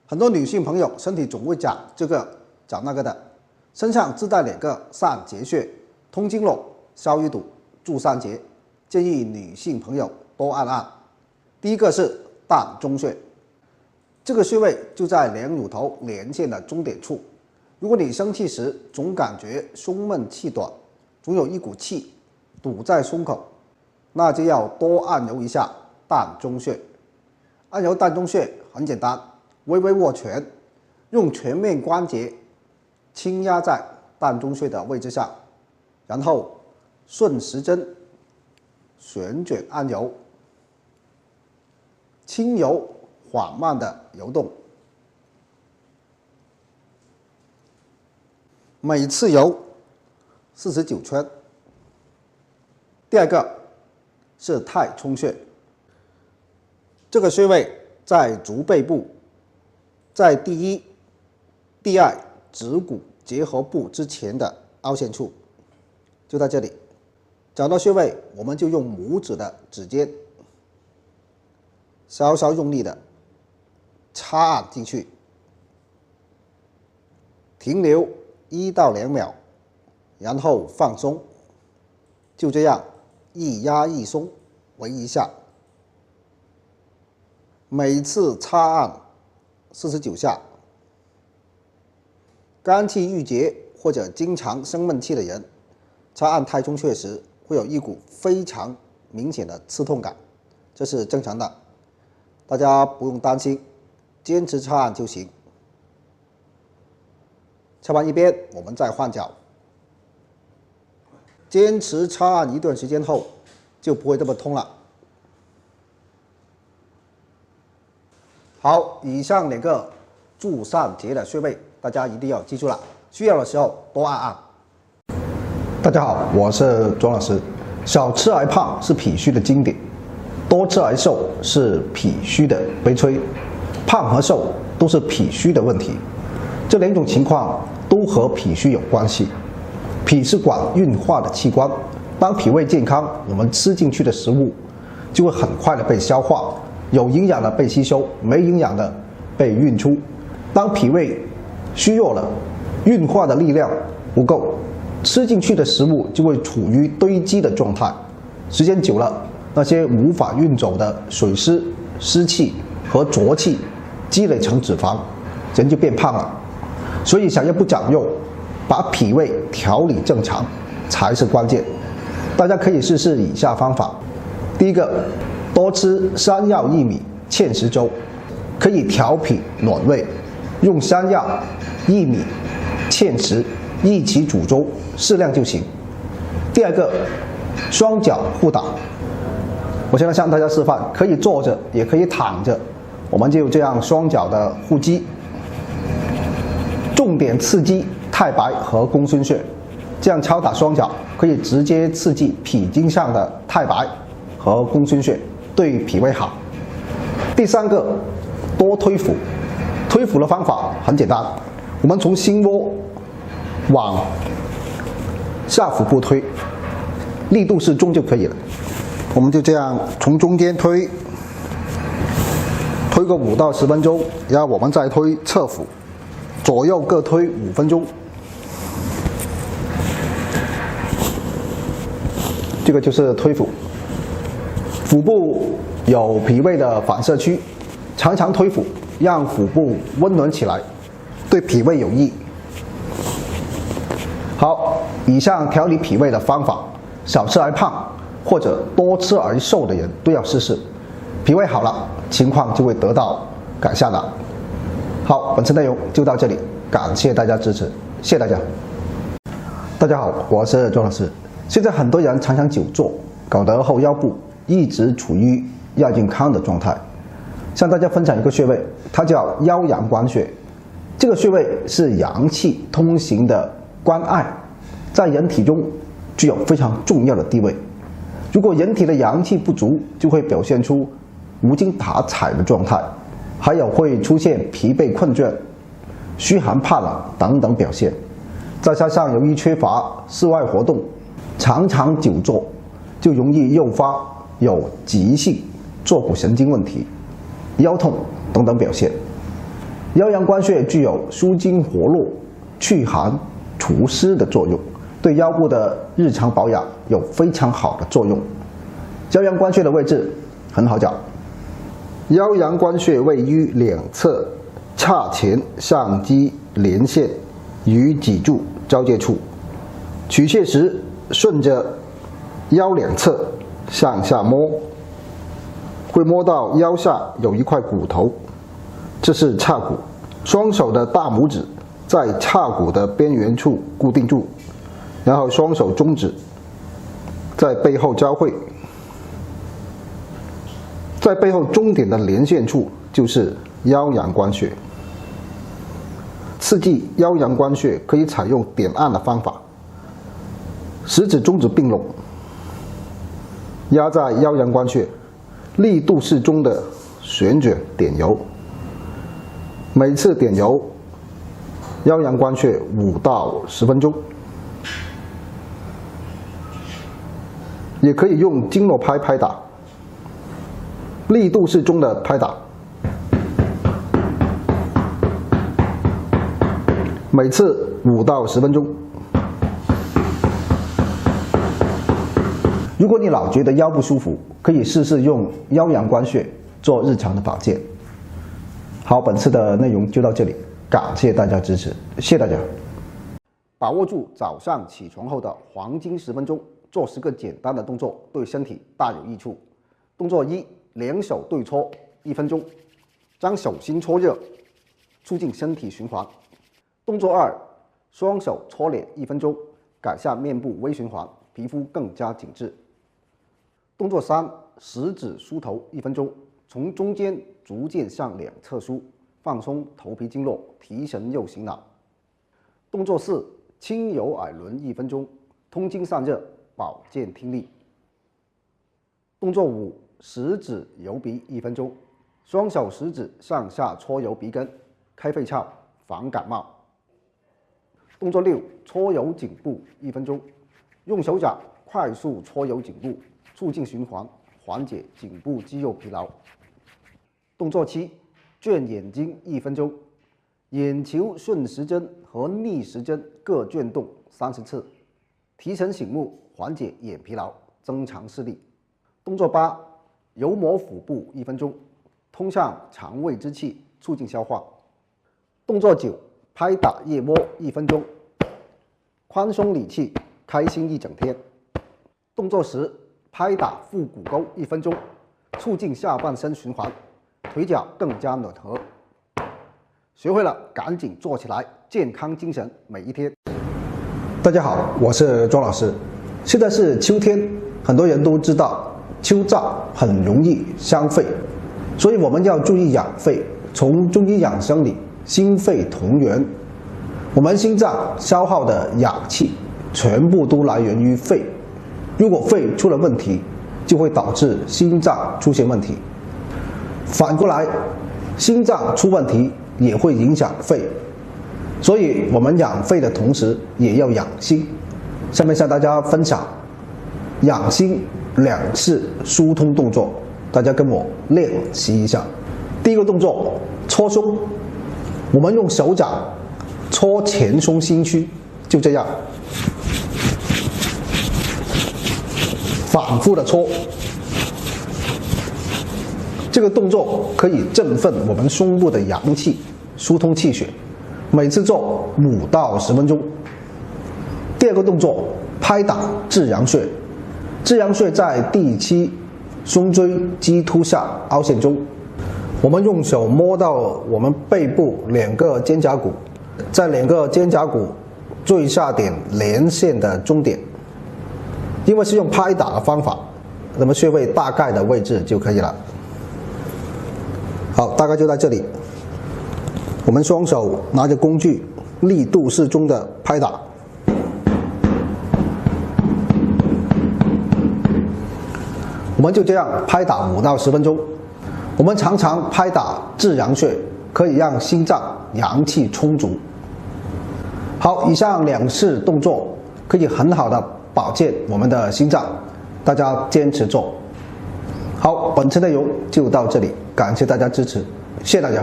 很多女性朋友身体总会长这个长那个的，身上自带2个散结穴，通经络、消淤堵、助三结，建议女性朋友多按按。第一个是膻中穴，这个穴位就在两乳头连线的中点处。如果你生气时总感觉胸闷气短，总有一股气堵在胸口，那就要多按揉一下膻中穴。按揉膻中穴很简单，微微握拳，用全面关节轻压在膻中穴的位置上，然后顺时针旋卷按揉，轻柔缓慢的揉动，每次揉49圈。第二个是太冲穴，这个穴位在足背部，在第一、第二指骨结合部之前的凹陷处，就在这里。找到穴位，我们就用拇指的指尖稍稍用力的插按进去，停留1到2秒，然后放松，就这样一压一松为一下，每次插按49下。肝气郁结或者经常生闷气的人，插按太冲穴时会有一股非常明显的刺痛感，这是正常的，大家不用担心，坚持插按就行。插完一边，我们再换脚。坚持插按一段时间后，就不会这么痛了。好，以上2个助散结的穴位，大家一定要记住了，需要的时候多按按。大家好，我是庄老师。少吃而胖是脾虚的经典，多吃而瘦是脾虚的悲催。胖和瘦都是脾虚的问题，这2种情况都和脾虚有关系。脾是管运化的器官，当脾胃健康，我们吃进去的食物就会很快的被消化，有营养的被吸收，没营养的被运出。当脾胃虚弱了，运化的力量不够，吃进去的食物就会处于堆积的状态，时间久了，那些无法运走的水湿、湿气和浊气积累成脂肪，人就变胖了。所以想要不长肉，把脾胃调理正常才是关键。大家可以试试以下方法。第一个，多吃山药薏米芡实粥，可以调脾暖胃，用山药、薏米、芡实一起煮粥，适量就行。第二个，双脚互打，我现在向大家示范，可以坐着也可以躺着，我们就这样双脚的互击，重点刺激太白和公孙穴，这样敲打双脚可以直接刺激脾经上的太白和公孙穴，对脾胃好。第三个，多推腹。推腹的方法很简单，我们从心窝往下腹部推，力度适中就可以了。我们就这样从中间推个5到10分钟，然后我们再推侧腹，左右各推5分钟。这个就是推腹。腹部有脾胃的反射区，常常推腹，让腹部温暖起来，对脾胃有益。好，以上调理脾胃的方法，少吃而胖或者多吃而瘦的人都要试试，脾胃好了，情况就会得到改善了。好，本次内容就到这里，感谢大家支持，谢谢大家。大家好，我是庄老师。现在很多人常常久坐，搞得后腰部一直处于亚健康的状态。向大家分享一个穴位，它叫腰阳关穴。这个穴位是阳气通行的关隘，在人体中具有非常重要的地位。如果人体的阳气不足，就会表现出无精打采的状态，还有会出现疲惫困倦、虚寒怕冷等等表现。再加上由于缺乏室外活动，常常久坐，就容易诱发有急性坐骨神经问题、腰痛等等表现。腰阳关穴具有舒筋活络、祛寒除湿的作用，对腰部的日常保养有非常好的作用。腰阳关穴的位置很好找，腰阳关穴位于两侧髂前上肌连线与脊柱交界处，取穴时顺着腰两侧向下摸，会摸到腰下有一块骨头，这是髂骨。双手的大拇指在髂骨的边缘处固定住，然后双手中指在背后交汇，在背后中点的连线处就是腰阳关穴。刺激腰阳关穴可以采用点按的方法，食指中指并拢，压在腰阳关穴，力度适中的旋卷点揉，每次点揉腰阳关穴5到10分钟。也可以用经络拍拍打，力度适中的拍打，每次5到10分钟。如果你老觉得腰不舒服，可以试试用腰阳关穴做日常的保健。好，本次的内容就到这里，感谢大家支持，谢谢大家。把握住早上起床后的黄金10分钟，做10个简单的动作，对身体大有益处。动作1：两手对搓1分钟，将手心搓热，促进身体循环。动作2：双手搓脸1分钟，改善面部微循环，皮肤更加紧致。动作3：食指梳头1分钟，从中间逐渐向两侧梳，放松头皮经络，提神又醒脑。动作4：轻揉耳轮1分钟，通经散热，保健听力。动作5：食指揉鼻1分钟，双手食指上下搓揉鼻根，开肺窍，防感冒。动作6：搓揉颈部1分钟，用手掌快速搓揉颈部，促进循环，缓解颈部肌肉疲劳。动作7：卷眼睛1分钟，眼球顺时针和逆时针各卷动30次，提神醒目，缓解眼疲劳，增强视力。动作8：揉摩腹部1分钟，通畅肠胃之气，促进消化。动作9：拍打腋窝1分钟，宽松理气，开心一整天。动作10：拍打腹股沟1分钟，促进下半身循环，腿脚更加暖和。学会了赶紧做起来，健康精神每一天。大家好，我是庄老师。现在是秋天，很多人都知道秋燥很容易伤肺，所以我们要注意养肺。从中医养生里，心肺同源，我们心脏消耗的氧气全部都来源于肺。如果肺出了问题，就会导致心脏出现问题。反过来，心脏出问题也会影响肺，所以我们养肺的同时也要养心。下面向大家分享养心2式疏通动作，大家跟我练习一下。第一个动作，搓胸，我们用手掌搓前胸心区，就这样反复的搓。这个动作可以振奋我们胸部的阳气，疏通气血，每次做5到10分钟。第二个动作，拍打至阳穴。至阳穴在第7胸椎棘突下凹陷中，我们用手摸到我们背部2个肩胛骨，在2个肩胛骨最下点连线的中点。因为是用拍打的方法，那么穴位大概的位置就可以了。好，大概就在这里。我们双手拿着工具，力度适中的拍打。我们就这样拍打5到10分钟。我们常常拍打至阳穴，可以让心脏阳气充足。好，以上2式动作可以很好的保健我们的心脏，大家坚持做。好，本次内容就到这里，感谢大家支持，谢谢大家。